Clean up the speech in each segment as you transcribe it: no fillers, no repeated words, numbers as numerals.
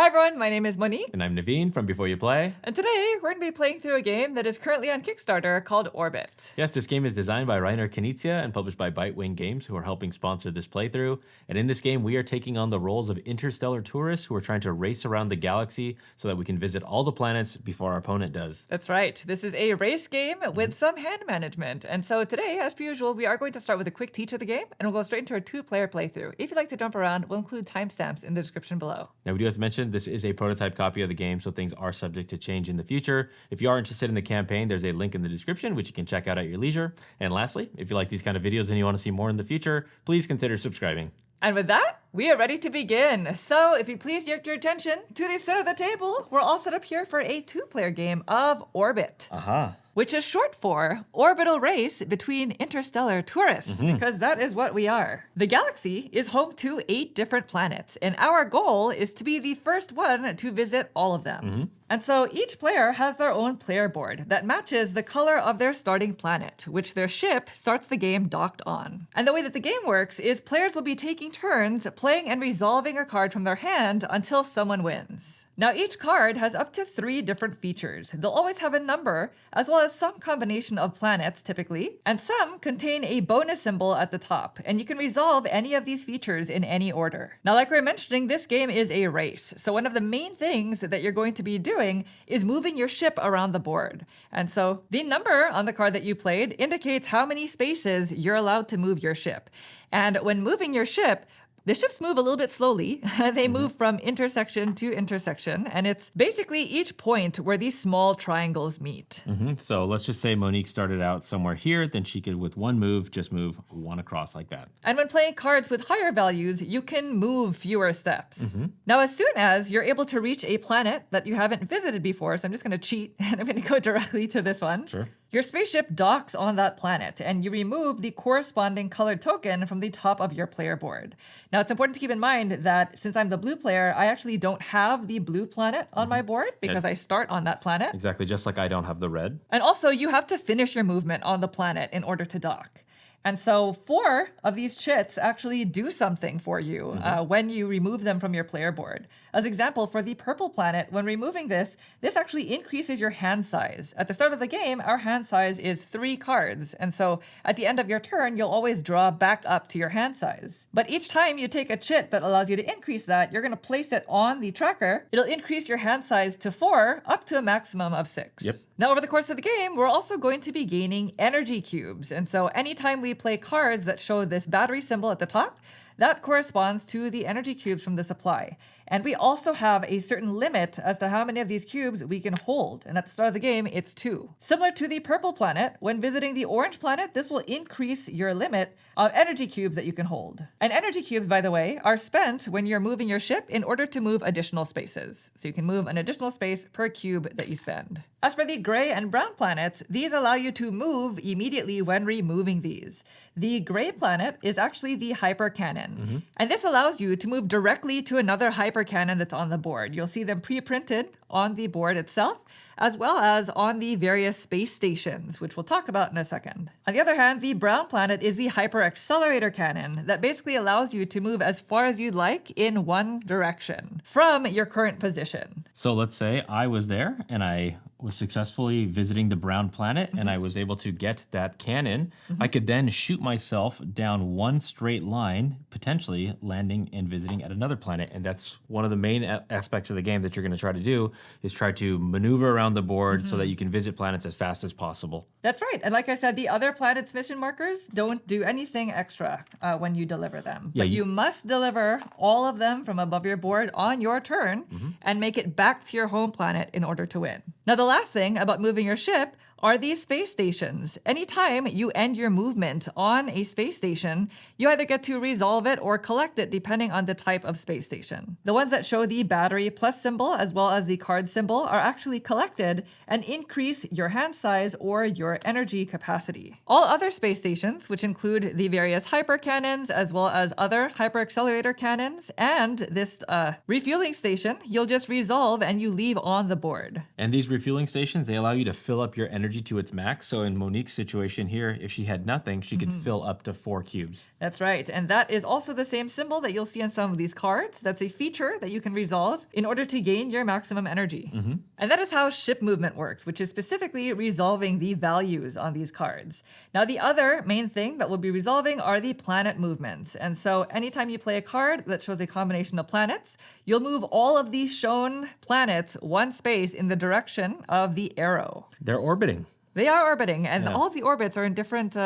Hi everyone, my name is Monique. And I'm Naveen from Before You Play. And today we're going to be playing through a game that is currently on Kickstarter called Orbit. Yes, this game is designed by Reiner Knizia and published by Bitewing Games, who are helping sponsor this playthrough. And in this game, we are taking on the roles of interstellar tourists who are trying to race around the galaxy so that we can visit all the planets before our opponent does. That's right. This is a race game with some hand management. And so today, as per usual, we are going to start with a quick teach of the game, and we'll go straight into our two-player playthrough. If you'd like to jump around, we'll include timestamps in the description below. Now, we do have to mention this is a prototype copy of the game, so things are subject to change in the future. If you are interested in the campaign, there's a link in the description, which you can check out at your leisure. And lastly, if you like these kind of videos and you want to see more in the future, please consider subscribing. And with that, we are ready to begin. So if you please direct your attention to the center of the table, we're all set up here for a two-player game of Orbit. Which is short for Orbital Race Between Interstellar Tourists, because that is what we are. The galaxy is home to 8 different planets, and our goal is to be the first one to visit all of them. And so each player has their own player board that matches the color of their starting planet, which their ship starts the game docked on. And the way that the game works is players will be taking turns playing and resolving a card from their hand until someone wins. Now each card has up to 3 different features. They'll always have a number, as well as some combination of planets typically, and some contain a bonus symbol at the top, and you can resolve any of these features in any order. Now like we were mentioning, this game is a race, so one of the main things that you're going to be doing is moving your ship around the board. And so the number on the card that you played indicates how many spaces you're allowed to move your ship. And when moving your ship, the ships move a little bit slowly. They move from intersection to intersection, and it's basically each point where these small triangles meet. So let's just say Monique started out somewhere here, then she could, with one move, just move one across like that. And when playing cards with higher values, you can move fewer steps. Now, as soon as you're able to reach a planet that you haven't visited before, so I'm just going to cheat, and I'm going to go directly to this one. Sure. Your spaceship docks on that planet, and you remove the corresponding colored token from the top of your player board. Now, it's important to keep in mind that since I'm the blue player, I actually don't have the blue planet on my board because I start on that planet. Exactly, just like I don't have the red. And also, you have to finish your movement on the planet in order to dock. And so 4 of these chits actually do something for you when you remove them from your player board. As example, for the purple planet, when removing this actually increases your hand size. At the start of the game, our hand size is 3 cards. And so at the end of your turn, you'll always draw back up to your hand size. But each time you take a chit that allows you to increase that, you're going to place it on the tracker. It'll increase your hand size to 4 up to a maximum of 6. Yep. Now, over the course of the game, we're also going to be gaining energy cubes. And so anytime we play cards that show this battery symbol at the top, that corresponds to the energy cubes from the supply. And we also have a certain limit as to how many of these cubes we can hold. And at the start of the game, it's 2. Similar to the purple planet, when visiting the orange planet, this will increase your limit of energy cubes that you can hold. And energy cubes, by the way, are spent when you're moving your ship in order to move additional spaces. So you can move an additional space per cube that you spend. As for the gray and brown planets, these allow you to move immediately when removing these. The gray planet is actually the hypercannon. And this allows you to move directly to another hypercannon that's on the board. You'll see them pre-printed on the board itself, as well as on the various space stations, which we'll talk about in a second. On the other hand, the brown planet is the hyper-accelerator cannon that basically allows you to move as far as you'd like in one direction from your current position. So let's say I was there and I was successfully visiting the brown planet and I was able to get that cannon. I could then shoot myself down one straight line, potentially landing and visiting at another planet. And that's one of the main aspects of the game that you're going to try to do, is try to maneuver around the board so that you can visit planets as fast as possible. That's right. And like I said, the other planets' mission markers don't do anything extra when you deliver them. Yeah, but you must deliver all of them from above your board on your turn and make it back to your home planet in order to win. Now, the last thing about moving your ship are these space stations. Anytime you end your movement on a space station, you either get to resolve it or collect it depending on the type of space station. The ones that show the battery plus symbol as well as the card symbol are actually collected and increase your hand size or your energy capacity. All other space stations, which include the various hyper cannons as well as other hyper accelerator cannons and this refueling station, you'll just resolve and you leave on the board. And these refueling stations, they allow you to fill up your energy energy to its max. So in Monique's situation here, if she had nothing, she could fill up to 4 cubes. That's right. And that is also the same symbol that you'll see on some of these cards. That's a feature that you can resolve in order to gain your maximum energy. And that is how ship movement works, which is specifically resolving the values on these cards. Now, the other main thing that we'll be resolving are the planet movements. And so anytime you play a card that shows a combination of planets, you'll move all of these shown planets one space in the direction of the arrow. They're orbiting. They are orbiting, and all of the orbits are in different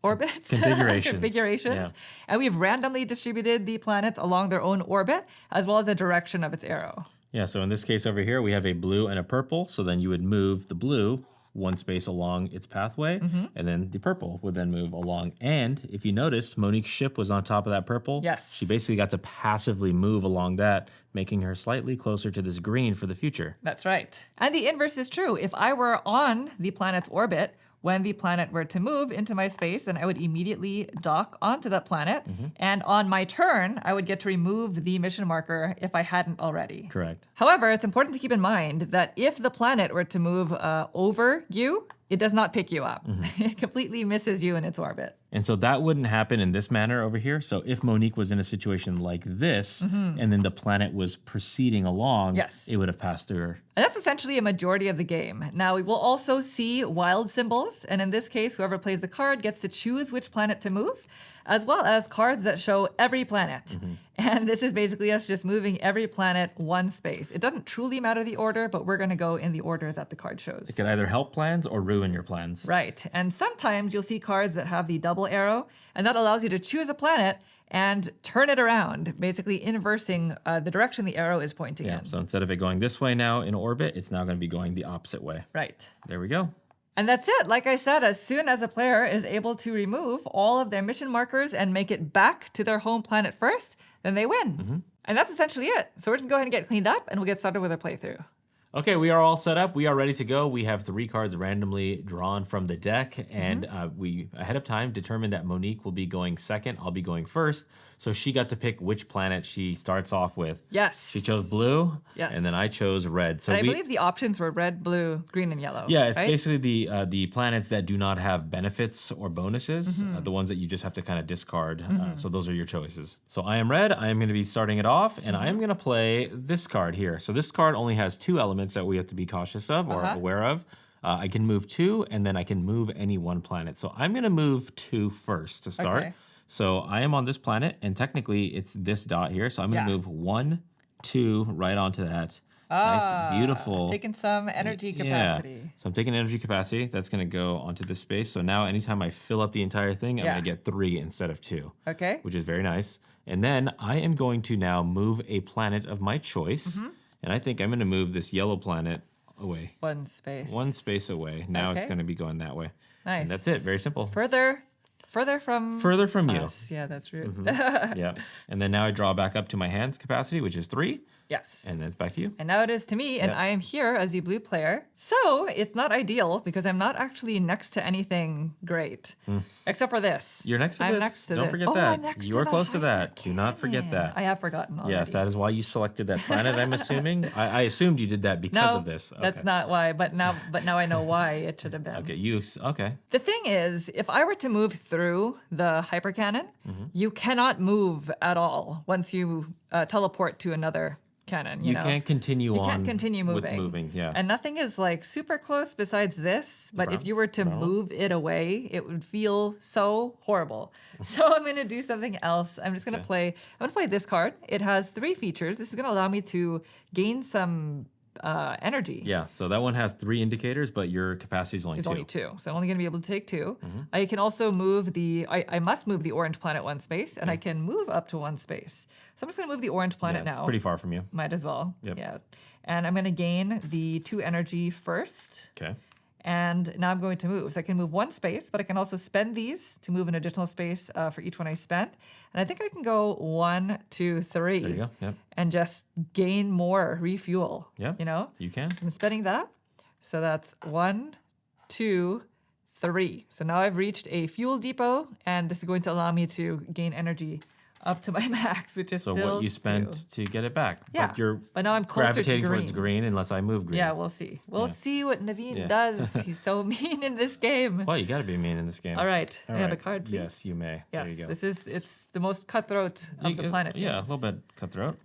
orbits. Configurations. Yeah. And we've randomly distributed the planets along their own orbit, as well as the direction of its arrow. Yeah, so in this case over here, we have a blue and a purple. So then you would move the blue one space along its pathway, and then the purple would then move along. And if you notice, Monique's ship was on top of that purple. Yes. She basically got to passively move along that, making her slightly closer to this green for the future. That's right. And the inverse is true. If I were on the planet's orbit, when the planet were to move into my space, then I would immediately dock onto that planet. And on my turn, I would get to remove the mission marker if I hadn't already. Correct. However, it's important to keep in mind that if the planet were to move over you, it does not pick you up. It completely misses you in its orbit. And so that wouldn't happen in this manner over here. So if Monique was in a situation like this, and then the planet was proceeding along, Yes. it would have passed through her. And that's essentially a majority of the game. Now, we will also see wild symbols, and in this case, whoever plays the card gets to choose which planet to move, as well as cards that show every planet. And this is basically us just moving every planet one space. It doesn't truly matter the order, but we're going to go in the order that the card shows. It could either help plans or ruin your plans. Right. And sometimes you'll see cards that have the double arrow, and that allows you to choose a planet and turn it around, basically inversing the direction the arrow is pointing in. So instead of it going this way now in orbit, it's now going to be going the opposite way. Right. There we go. And that's it. Like I said, as soon as a player is able to remove all of their mission markers and make it back to their home planet first, then they win. And that's essentially it. So we're going to go ahead and get cleaned up, and we'll get started with our playthrough. Okay, we are all set up. We are ready to go. We have 3 cards randomly drawn from the deck, and we, ahead of time, determined that Monique will be going second. I'll be going first. So she got to pick which planet she starts off with. Yes. She chose blue, Yes. and then I chose red. So And I believe the options were red, blue, green, and yellow. Yeah, it's right? basically the planets that do not have benefits or bonuses, the ones that you just have to kind of discard. So those are your choices. So I am red. I am going to be starting it off, and I am going to play this card here. So this card only has 2 elements that we have to be cautious of or aware of. I can move 2, and then I can move any 1 planet. So I'm going to move 2 first to start. Okay. So I am on this planet, and technically it's this dot here. So I'm going to move 1, 2 right onto that. Nice, beautiful. Taking some energy capacity. Yeah. So I'm taking energy capacity. That's going to go onto this space. So now anytime I fill up the entire thing, I'm going to get 3 instead of 2. Okay. Which is very nice. And then I am going to now move a planet of my choice. And I think I'm going to move this yellow planet away. 1 space. 1 space away. Now it's Okay. going to be going that way. Nice. And that's it. Very simple. Further from you. us. Yeah, that's rude. Yeah. And then now I draw back up to my hands capacity, which is 3. Yes. And then it's back to you. And now it is to me, and I am here as the blue player. So it's not ideal because I'm not actually next to anything great, except for this. You're next to I'm this. next to Don't this. forget Oh, that. I'm next You to are the close to that. Hyper Do not forget Canyon. that. I have forgotten already. Yes, that is why you selected that planet, I'm assuming. I assumed you did that because of this. Okay. That's not why, but now I know why it should have been. Okay. The thing is, if I were to move through the hyper cannon, you cannot move at all once you teleport to another cannon. You know? Can't continue You on. can't continue moving. With moving, yeah. And nothing is like super close besides this, but if you were to move it away, it would feel so horrible. So I'm going to do something else. I'm just going to play this card. It has 3 features. This is going to allow me to gain some energy. Yeah, so that one has 3 indicators, but your capacity is only It's 2. only 2, so I'm only going to be able to take 2. I can also move I must move the orange planet 1 space, and I can move up to 1 space. So I'm just going to move the orange planet now. It's pretty far from you. Might as well. Yep. Yeah. And I'm going to gain the 2 energy first. Okay. And now I'm going to move. So I can move 1 space, but I can also spend these to move an additional space for each one I spend. And I think I can go 1, 2, 3. There you go. Yep. And just gain more refuel. Yeah. You know? You can. I'm spending that. So that's 1, 2, 3. So now I've reached a fuel depot, and this is going to allow me to gain energy up to my max, which is So still what you spent 2. to get it back. Yeah, But you're but now I'm closer to gravitating green. towards green unless I move green. Yeah, we'll see. We'll Yeah. see what Naveen Yeah. does. He's so mean in this game. Well, you got to be mean in this game. All right. All May I have a right. card, please? Yes, you may. Yes, There you go. it's the most cutthroat of the planet. Yeah, a games. little bit cutthroat.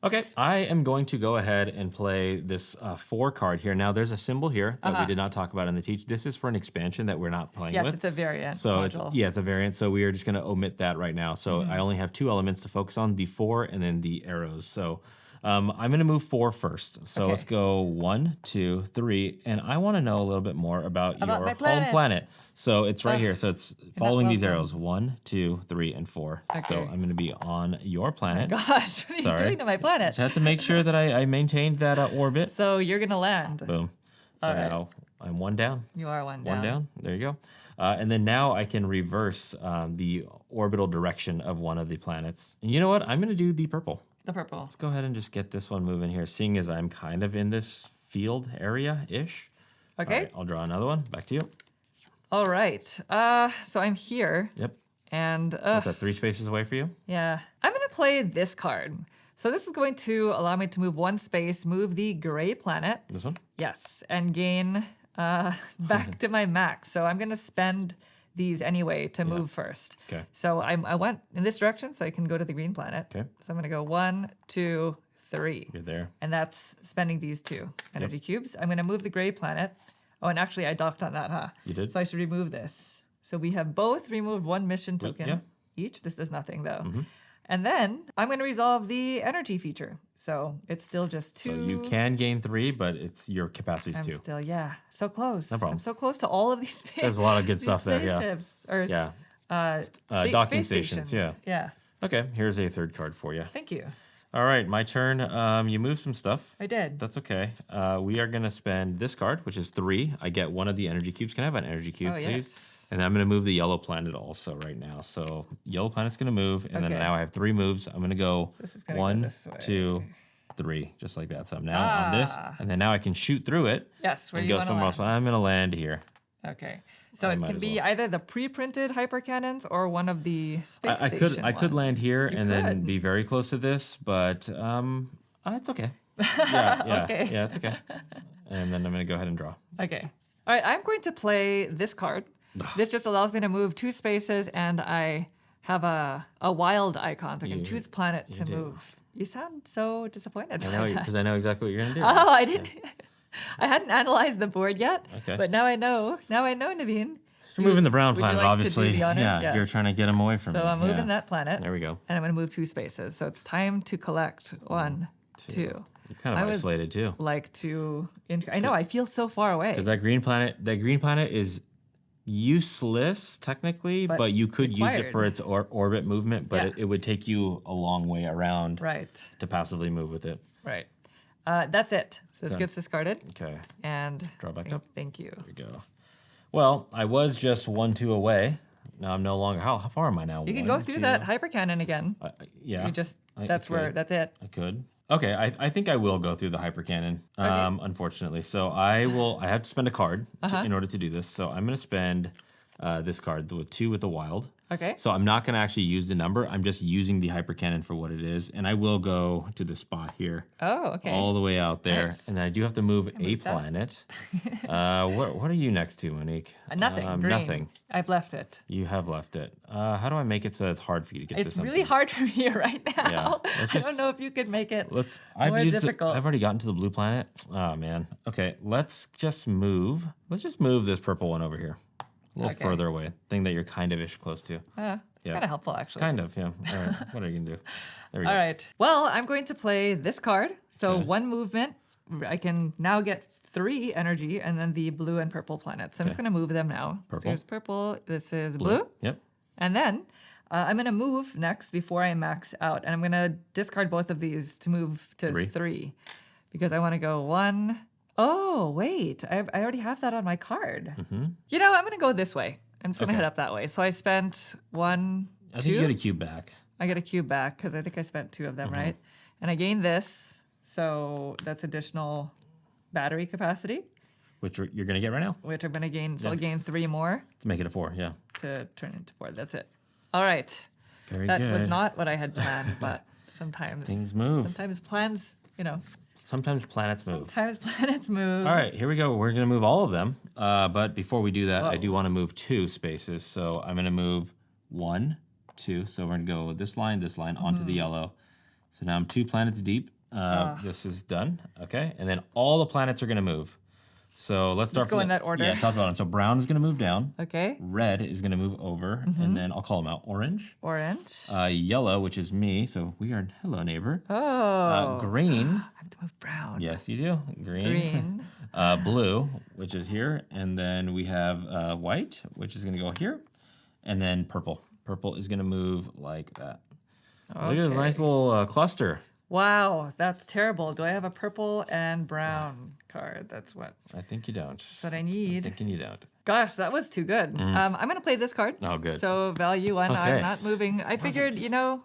Okay, I am going to go ahead and play this 4 card here. Now, there's a symbol here that we did not talk about in the teach. This is for an expansion that we're not playing Yes, with. it's a variant So module. it's a variant. So we are just going to omit that right now. So I only have 2 elements to focus on: the 4 and then the arrows. So I'm going to move 4 first. So Okay. let's go 1, 2, 3, and I want to know a little bit more about your my home planet. planet. So it's right here. So it's following these welcome. arrows: 1, 2, 3, and 4. So Okay. I'm going to be on your planet. Gosh, what are you Sorry. doing to my planet? Just have to make sure that I maintained that orbit. So you're gonna land. Boom. So All right. now I'm 1 down. You are one One down. There you go. And then now I can reverse the orbital direction of one of the planets. And you know what? I'm going to do the purple. The purple. Let's go ahead and just get this one moving here, seeing as I'm kind of in this field area-ish. Okay. All right, I'll draw another one. Back to you. All right. So I'm here, Yep. and What's that, 3 spaces away for you? yeah, I'm gonna play this card. So this is going to allow me to move 1 space, move the gray planet. This one? Yes, and gain back to my max. So I'm gonna spend these anyway to move first. Okay. So I went in this direction, so I can go to the green planet. Okay. So I'm gonna go 1, 2, 3. You're there. And that's spending these 2 energy cubes. I'm going to move the gray planet. Oh, and actually I docked on that, huh? You did? So I should remove this. So we have both removed 1 mission token yeah. each. This does nothing though. And then I'm going to resolve the energy feature. So it's still just 2. So you can gain 3, but it's your capacity's I'm 2. still, yeah, so close. No problem. I'm so close to all of these space. There's a lot of good these stuff there, yeah. spaceships, Or, Yeah. space Docking stations, yeah. Yeah. Okay, here's a 3rd card for you. Thank you. All right, my turn. You move some stuff. I did. That's okay. We are going to spend this card, which is 3. I get one of the energy cubes. Can I have an energy cube, Oh, please? yes. And I'm going to move the yellow planet also right now. So yellow planet's going to move, and then Okay. now I have 3 moves. I'm going to go This is gonna go 1, this way. 2, 3, just like that. So I'm now on this, and then now I can shoot through it Yes, where and you go want to somewhere land. else. I'm going to land here. Okay. So I it might can as be well. either the pre-printed hypercannons or one of the space I could land ones. here You and then could. be very close to this, but it's okay. Yeah, Okay. yeah, it's okay. And then I'm going to go ahead and draw. Okay. All right, I'm going to play this card. This just allows me to move 2 spaces, and I have a wild icon, so I can You- choose planet to do. move. You sound so disappointed. I by know that. because I know exactly what you're going to do. Oh, I didn't. I hadn't analyzed the board yet. Okay. But now I know. Now I know, Naveen. You're moving the brown would you planet, like to do obviously. the honors? Yeah, Yeah. you're trying to get him away from me. So I'm moving Yeah. that planet. There we go. And I'm going to move 2 spaces. So it's time to collect 1, 2. You're kind I of was- isolated too. Like to. I know. I feel so far away. Because that green planet is useless technically, But but you could use it required. for its orbit movement, but Yeah. it would take you a long way around Right. to passively move with it. Right. That's it. So this Done. gets discarded. Okay, And draw back up. thank you. There we go. Well, I was just 1, 2 away. Now I'm no longer. How far am I now? You can 1, go through 2? that hypercannon again. Yeah. You just I that's where could. that's it. I could. Okay, I think I will go through the hypercannon. Okay. Unfortunately, so I have to spend a card Uh-huh. in order to do this. So I'm going to spend this card with 2 with the wild. Okay. So I'm not going to actually use the number. I'm just using the hypercannon for what it is, and I will go to the spot here, Oh, okay. all the way out there, Nice. and I do have to move a move that. planet. What are you next to, Monique? Nothing. Green. Nothing. I've left it. You have left it. How do I make it so it's hard for you to get It's to really something? hard for me right now. Yeah, let's I just- don't know if you could make it I've more used it. difficult. I've already gotten to the blue planet. Oh man. Okay, let's just move. Let's just move this purple one over here, a little Okay. further away. Thing that you're kind of ish close to. It's Yeah. kind of helpful, actually. Kind of, yeah. All right. What are you gonna do? There we All go. right. Well, I'm going to play this card. So Okay. 1 movement. I can now get 3 energy, and then the blue and purple planets. So I'm just going to move them now. Purple. So here's purple. This is blue. Yep. And then I'm going to move next before I max out. And I'm going to discard both of these to move to 3. 3. Because I want to go 1. Oh, wait. I already have that on my card. Mm-hmm. You know, I'm going to go this way. I'm just going to Okay. head up that way. So I spent 1, I 2. think you get a cube back. I get a cube back because I think I spent 2 of them, Mm-hmm. right? And I gained this. So that's additional battery capacity, Which you're gonna get right now. which I'm going to gain. So Yeah. I'll gain 3 more To make it a 4. Yeah. to turn into 4. That's it. All right. Very That good. was not what I had planned, but sometimes Things move. Sometimes plans, Sometimes planets move. sometimes planets move. All right, here we go. We're going to move all of them. But before we do that, I Whoa. do want to move 2 spaces. So I'm going to move 1, 2. So we're going to go this line, onto the yellow. So now I'm 2 planets deep. This is done. Okay. And then all the planets are going to move. So let's start Just go in that order. Yeah, top to bottom. So brown is going to move down. Okay. Red is going to move over. And then I'll call them out. Orange. Orange. Yellow, which is me. So we are, hello, neighbor. Oh. Green. I have to move brown. Yes, you do. Green. Blue, which is here. And then we have white, which is going to go here. And then purple. Purple is going to move like that. Okay. Look at this nice little cluster. Wow, that's terrible. Do I have a purple and brown card? That's what I think you don't. that's what I need. I'm thinking you don't. Gosh, that was too good. I'm gonna play this card. Oh, good. So value 1. Okay. I'm not moving. I figured, Let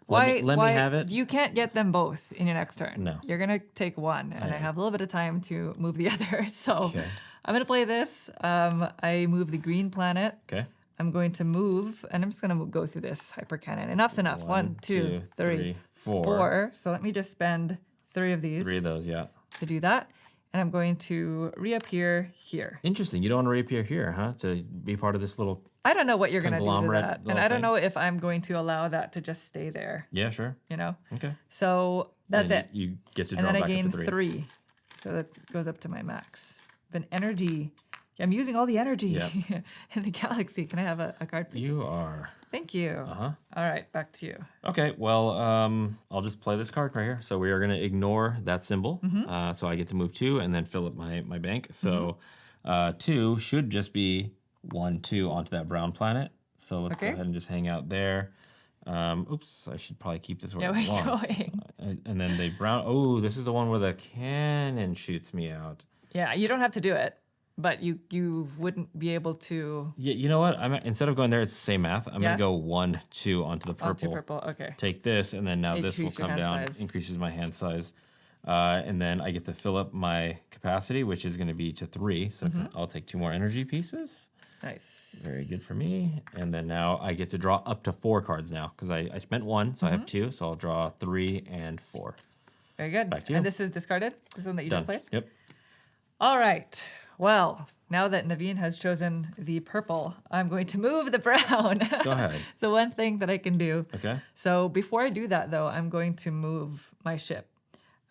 why me have it. You can't get them both in your next turn. No. You're gonna take one, and I am. have a little bit of time to move the other. So Okay. I'm gonna play this. I move the green planet. Okay. I'm going to move, and I'm just gonna go through this hyper cannon. Enough's enough. 1, 2, 3, 4. So let me just spend 3 of these. 3 of those, yeah. To do that. And I'm going to reappear here. Interesting. You don't want to reappear here, huh? To be part of this little... I don't know what you're going to do to Conglomerate that. And little I don't thing. know if I'm going to allow that to just stay there, Yeah, sure. Okay. So that's And it. You get to And draw then I back gain up to 3. 3. So that goes up to my max. Then energy. I'm using all the energy Yep. in the galaxy. Can I have a card, please? You are. Thank you. Uh-huh. All right, back to you. Okay, well, I'll just play this card right here. So we are going to ignore that symbol. So I get to move 2 and then fill up my bank. So 2 should just be 1, 2 onto that brown planet. So let's go Okay. ahead and just hang out there. Oops, I should probably keep this where Yeah, it where are you belongs. going? And then the brown, oh, this is the one where the cannon shoots me out. Yeah, you don't have to do it, but you wouldn't be able to. Yeah, you know what? Instead of going there, it's the same math. I'm Yeah. going to go 1, 2 onto the purple. Onto purple, okay. Take this, and then now this will Increase your come hand down, size. increases my hand size. And then I get to fill up my capacity, which is going to be to 3. So I'll take 2 more energy pieces. Nice. Very good for me. And then now I get to draw up to 4 cards now because I spent 1, so I have 2. So I'll draw 3 and 4. Very good. Back to you. And this is discarded? This one that you Done. just played? Yep. All right. Well, now that Naveen has chosen the purple, I'm going to move the brown. Go ahead. It's the one thing that I can do. Okay. So before I do that, though, I'm going to move my ship.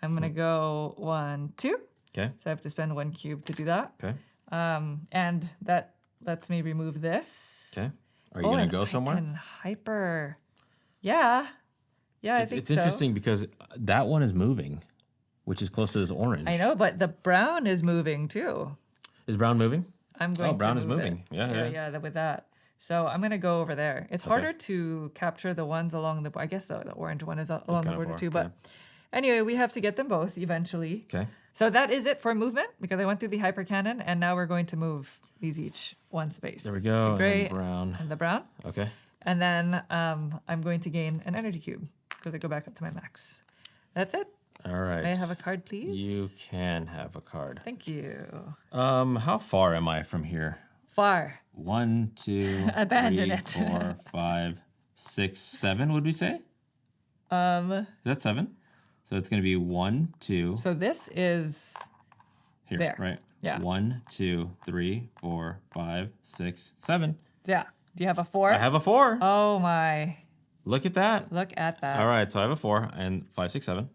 I'm going to go 1, 2. Okay. So I have to spend 1 cube to do that. Okay. And that lets me remove this. Okay. Are you going and to go somewhere? I can hyper. Yeah. Yeah, I think It's so. interesting because that one is moving, which is close to this orange. I know, but the brown is moving too. Is brown moving? I'm going to brown is move moving. it. Yeah. Yeah, with that. So I'm going to go over there. It's harder to capture the ones along the, I guess the orange one is along the kinda border far, too. But anyway, we have to get them both eventually. Okay. So that is it for movement because I went through the hyper cannon and now we're going to move these each 1 space. There we go. The gray and brown. and the brown. Okay. And then I'm going to gain an energy cube because I go back up to my max. That's it. All right. May I have a card, please? You can have a card. Thank you. How far am I from here? Far. 1, 2, Abandon 3, it. 4, 5, 6, 7, would we say? Is that 7? So it's going to be 1, 2. So this is Here, there. right? Yeah. 1, 2, 3, 4, 5, 6, 7. yeah. Do you have a 4? I have a 4. Oh my. Look at that. Look at that. All right, so I have a 4 and 5, 6, 7.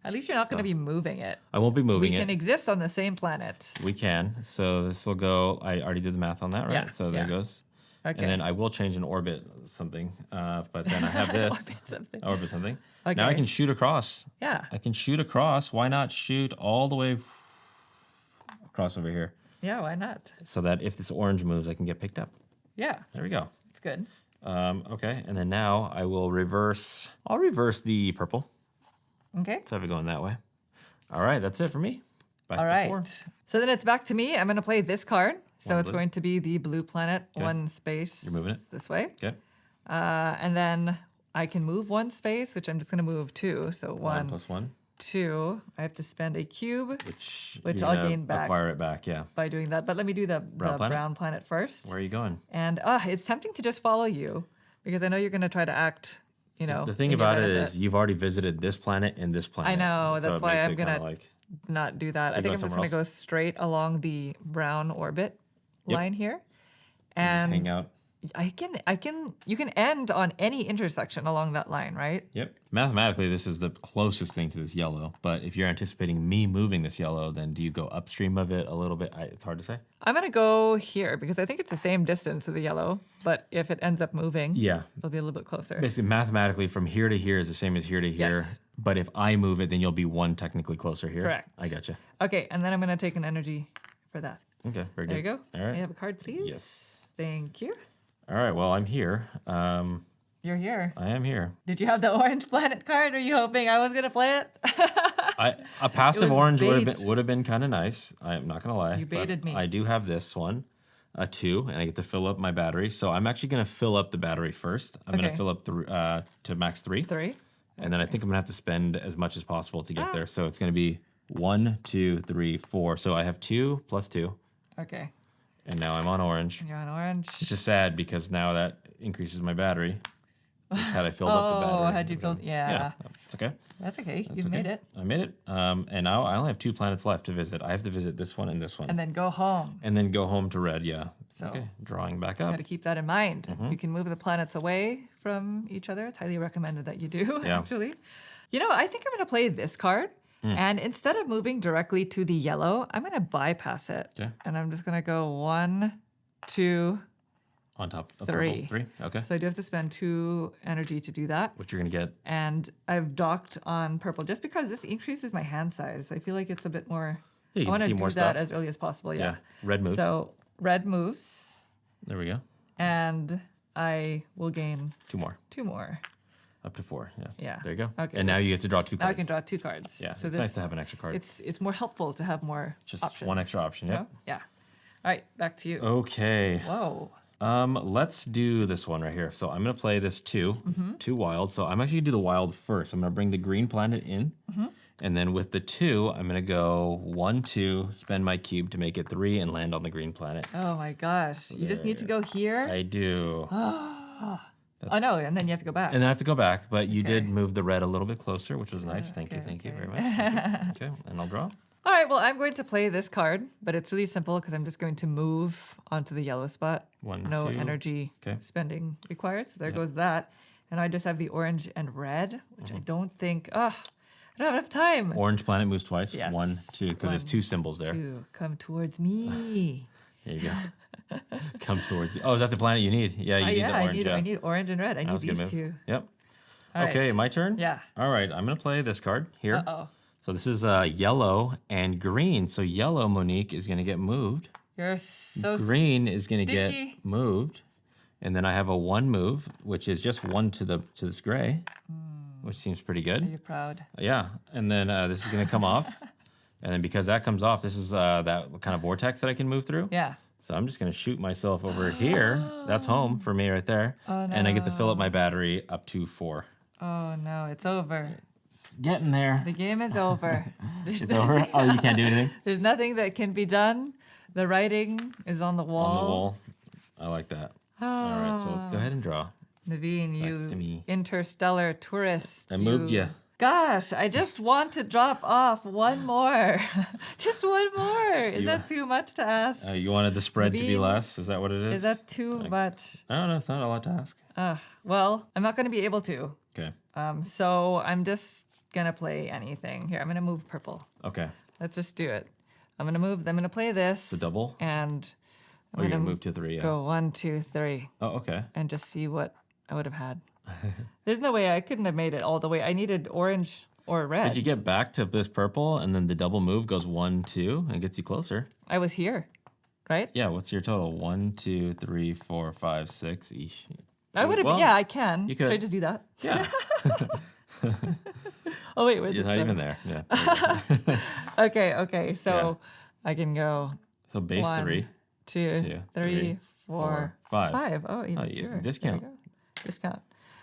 At least you're not going to be moving it. I won't be We moving can it. exist on the same planet. We can. So this will go. I already did the math on that, right? Yeah, So there yeah. it goes. Okay. And then I will change an orbit something. But then I have this. Orbit something. Orbit something. Now I Okay. can shoot across. Yeah. I can shoot across. Why not shoot all the way across over here? Yeah, why not? So that if this orange moves, I can get picked up. Yeah, There we go. it's good. Okay, and then now I will reverse. I'll reverse the purple. Okay. So I have it going that way. All right, that's it for me. Back All to right. 4. So then it's back to me. I'm going to play this card. So One it's blue. going to be the blue planet, Okay. 1 space. You're moving it? This way. Okay. And then I can move 1 space, which I'm just going to move 2. So 1 1, plus 1, 2. I have to spend a cube which Which you're I'll gonna gain back. Acquire it back, yeah. by doing that. But let me do the Brown planet? brown planet first. Where are you going? And it's tempting to just follow you, Because I know you're going to try to act, The thing in your about it benefit. is you've already visited this planet and this planet. I know. so That's it why makes I'm it going kinda to like not do that. I You're think going I'm just somewhere going to go else? straight along the brown orbit Yep. line here. just hang And out. you can end on any intersection along that line, right? Yep. Mathematically, this is the closest thing to this yellow. But if you're anticipating me moving this yellow, then do you go upstream of it a little bit? It's hard to say. I'm going to go here because I think it's the same distance to the yellow, but if it ends up moving, Yeah. it'll be a little bit closer. Basically, mathematically, from here to here is the same as here to here. Yes. But if I move it, then you'll be one technically closer here. Correct. I gotcha. Okay, and then I'm going to take an energy for that. Okay, very There good. you go. All right. May I have a card, please? Yes. Thank you. All right, well, I'm here. You're here. I am here. Did you have the orange planet card? Are you hoping I was going to play it? A passive was orange bait. would have been kind of nice. I'm not gonna lie. You baited but me. I do have this one, a 2, and I get to fill up my battery. So I'm actually gonna fill up the battery first. I'm Okay. gonna fill up to max 3, 3. and then I think I'm gonna have to spend as much as possible to get there. So it's gonna be 1, 2, 3, 4. So I have 2 plus 2, Okay. and now I'm on orange. You're on orange. Which is sad because now that increases my battery. Which had I filled up the battery. had you it filled? would've- Yeah. It's okay. That's okay. That's You've okay. made it. I made it. And now I only have 2 planets left to visit. I have to visit this one and this one. And then go home. And then go home to red, yeah. So- Okay, drawing back Got up. to keep that in mind. Mm-hmm. You can move the planets away from each other. It's highly recommended that you do, Yeah. actually. I think I'm going to play this card. Hmm. And instead of moving directly to the yellow, I'm going to bypass it. Okay. And I'm just going to go 1, 2. On top of 3. purple. 3, okay. So I do have to spend 2 energy to do that. What you're gonna get, And I've docked on purple just because this increases my hand size. I feel like it's a bit more. yeah, you I can want to see do more that stuff. as early as possible. yeah. Yeah. Red moves. So red moves, There we go. and I will gain 2 more. 2 more. Up to 4, yeah. Yeah. There you go. Okay, And now you get to draw 2 Now I cards. can draw 2 cards. Yeah, So it's nice to have an extra card. It's more helpful to have more Just options. one extra option, you yep. know? Yeah. All right, back to you. Okay. Whoa. Let's do this one right here. So I'm gonna play this 2, 2 wild. So I'm actually gonna do the wild first. I'm gonna bring the green planet in. And then with the 2, I'm gonna go 1, 2, spend my cube to make it 3 and land on the green planet. Oh my gosh. You just need to go here. I do. Oh no, and then you have to go back. And then I have to go back, but you did Okay. move the red a little bit closer, which was nice. Thank you okay, very okay. much. Thank you. Okay, and I'll draw. All right, well, I'm going to play this card, but it's really simple because I'm just going to move onto the yellow spot. 1, No 2. energy Okay. spending required. So there goes that. And I just have the orange and red, which I don't think, I don't have enough time Orange planet moves twice. Yes. 1, 2, because there's 2 symbols there. to come towards me. There you go. Come towards you. Oh, is that the planet you need? Yeah, you need the orange. I need orange and red. I That need was a good these move. two. Yep. All Okay, right. my turn? Yeah. All right, I'm going to play this card here. Uh-oh. So this is yellow and green. So yellow, Monique, is going to get moved. You're so Green is going to get stinky. moved. And then I have a 1 move, which is just 1 to this gray, which seems pretty Are good. you proud? Yeah. And then this is going to come off. And then because that comes off, this is that kind of vortex that I can move through. Yeah. So I'm just going to shoot myself over here. That's home for me right there. Oh, And I get to fill up my battery up to 4. Oh no, it's over. It's getting there. The game is over. There's It's over. Oh, you can't do anything? There's nothing that can be done. The writing is on the wall. On the wall. I like that. All right, so let's go ahead and draw. Naveen, to me. you interstellar tourist. I moved ya. Gosh, I just want to drop off one more. Just one more. Is You- that too much to ask? You wanted the spread to be Naveen, less? Is that what it is? Is that too much? I don't know. It's not a lot to ask. Well, I'm not going to be able to. Okay. So I'm just going to play anything. Here, I'm going to move purple. Okay. Let's just do it. I'm going to play this. The double? And Oh, you're going to move to 3, yeah. go 1, 2, 3. Oh, okay. And just see what I would have had. There's no way I couldn't have made it all the way. I needed orange or red. Did you get back to this purple and then the double move goes 1, 2 and gets you closer? I was here, right? Yeah, what's your total? 1, 2, 3, 4, 5, 6 each. I would have. Well, Yeah, I can. you could. Should I just do that? Yeah. Oh wait, where's You're the not even 7? there. Yeah. Okay. So I can go So base 1, 3. 2, 3, 4, 5. 5. Oh, even Oh, you use fewer. the discount. There you go. Discount.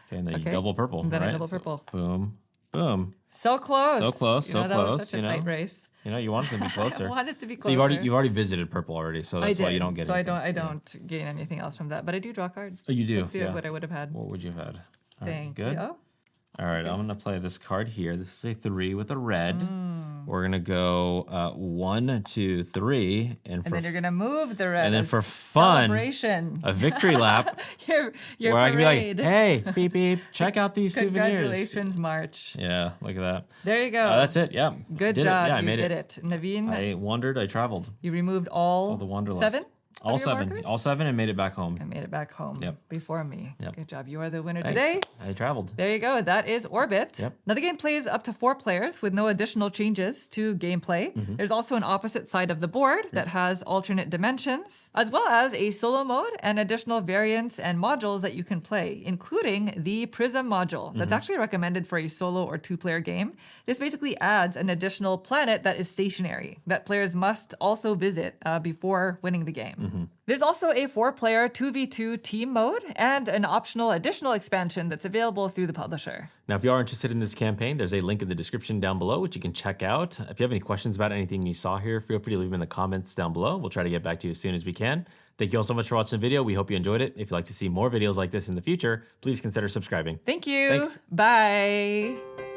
Okay, and then Okay. you double purple. And then I right? double So purple. boom, boom. So close. So close, so That was close, such a tight race. You know, you want it to be closer. I want it to be So closer. you've already visited purple already, so that's why you don't get so anything. I don't gain anything else from that, but I do draw cards. Oh, you do? Let's see Yeah. what I would have had. What would you have had? All right, Thank good. you. All right, I'm gonna play this card here. This is a 3 with a red. We're gonna go 1, 2, 3, And then you're gonna move the red. and then as for fun, celebration. a victory lap your where I can be like, parade. "Hey, beep beep, check out these souvenirs." Congratulations, March. Yeah, look at that. There you go. That's it. Yeah. Good Did job. It. Yeah, I you made did it. Naveen, I wandered. I traveled. you removed all the wanderlust. 7? All of your 7. markers? All 7 and made it back home. I made it back home Yep. before me. Yep. Good job. You are the winner Thanks. today. I traveled. There you go. That is Orbit. Yep. Now, the game plays up to 4 players with no additional changes to gameplay. Mm-hmm. There's also an opposite side of the board that has alternate dimensions, as well as a solo mode and additional variants and modules that you can play, including the Prism module. That's actually recommended for a solo or 2-player game. This basically adds an additional planet that is stationary that players must also visit before winning the game. There's also a 4-player 2v2 team mode and an optional additional expansion that's available through the publisher. Now, if you are interested in this campaign, there's a link in the description down below, which you can check out. If you have any questions about anything you saw here, feel free to leave them in the comments down below. We'll try to get back to you as soon as we can. Thank you all so much for watching the video. We hope you enjoyed it. If you'd like to see more videos like this in the future, please consider subscribing. Thank you. Thanks. Bye.